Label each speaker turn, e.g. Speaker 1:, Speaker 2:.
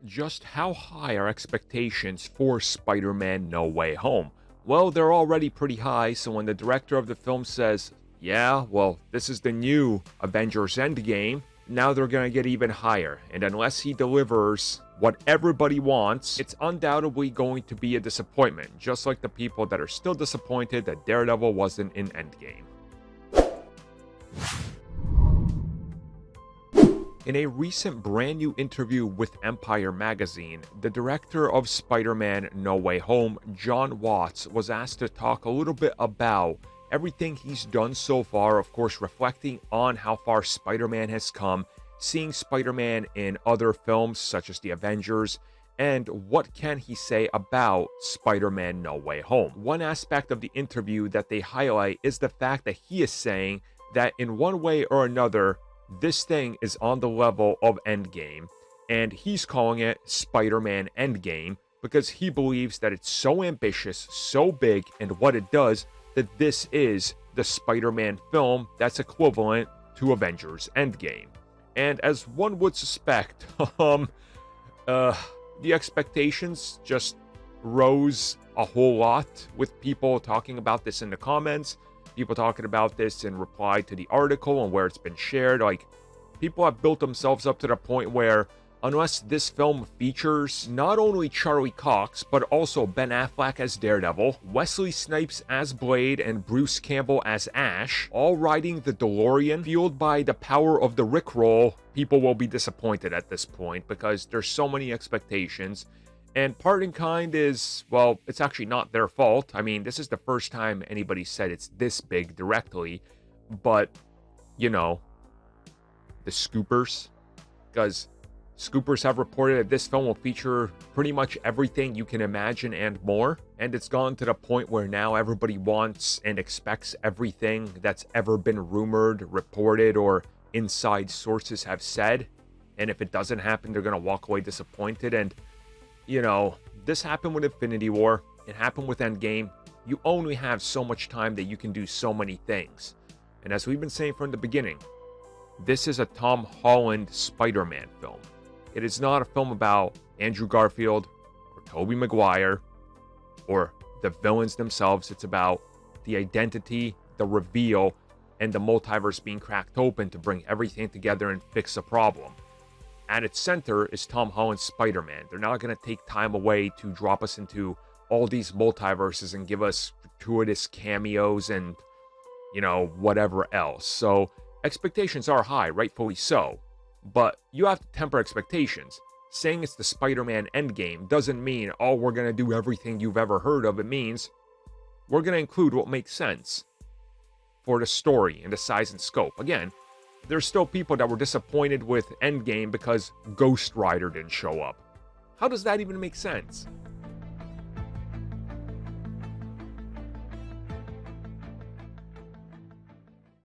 Speaker 1: just how high are expectations for Spider-Man No Way Home? Well, they're already pretty high, so when the director of the film says, yeah, well, this is the new Avengers Endgame, now they're gonna get even higher, and unless he delivers what everybody wants, it's undoubtedly going to be a disappointment, just like the people that are still disappointed that Daredevil wasn't in Endgame. In a recent brand new interview with Empire magazine, the director of Spider-Man No Way Home, Jon Watts, was asked to talk a little bit about everything he's done so far, of course reflecting on how far Spider-Man has come, seeing Spider-Man in other films such as the Avengers, and what can he say about Spider-Man No Way Home. One aspect of the interview that they highlight is the fact that he is saying that in one way or another, this thing is on the level of Endgame, and he's calling it Spider-Man Endgame because he believes that it's so ambitious, so big, and what it does, that this is the Spider-Man film that's equivalent to Avengers Endgame. And as one would suspect, the expectations just rose a whole lot with people talking about this in the comments, people talking about this in reply to the article and where it's been shared. Like, people have built themselves up to the point where unless this film features not only Charlie Cox, but also Ben Affleck as Daredevil, Wesley Snipes as Blade, and Bruce Campbell as Ash, all riding the DeLorean, fueled by the power of the Rickroll, people will be disappointed at this point because there's so many expectations. And Part in Kind is, well, it's actually not their fault. I mean, this is the first time anybody said it's this big directly, but, you know, the Scoopers, because Scoopers have reported that this film will feature pretty much everything you can imagine and more, and it's gone to the point where now everybody wants and expects everything that's ever been rumored, reported, or inside sources have said, and if it doesn't happen, they're going to walk away disappointed. And, you know, this happened with Infinity War, it happened with Endgame. You only have so much time that you can do so many things, and as we've been saying from the beginning, this is a Tom Holland Spider-Man film. It is not a film about Andrew Garfield or Tobey Maguire or the villains themselves. It's about the identity, the reveal, and the multiverse being cracked open to bring everything together and fix a problem. At its center is Tom Holland's Spider-Man. They're not going to take time away to drop us into all these multiverses and give us gratuitous cameos and, you know, whatever else. So expectations are high, rightfully so. But you have to temper expectations. Saying it's the Spider-Man Endgame doesn't mean, oh, we're going to do everything you've ever heard of. It means we're going to include what makes sense for the story and the size and scope. Again, there's still people that were disappointed with Endgame because Ghost Rider didn't show up. How does that even make sense?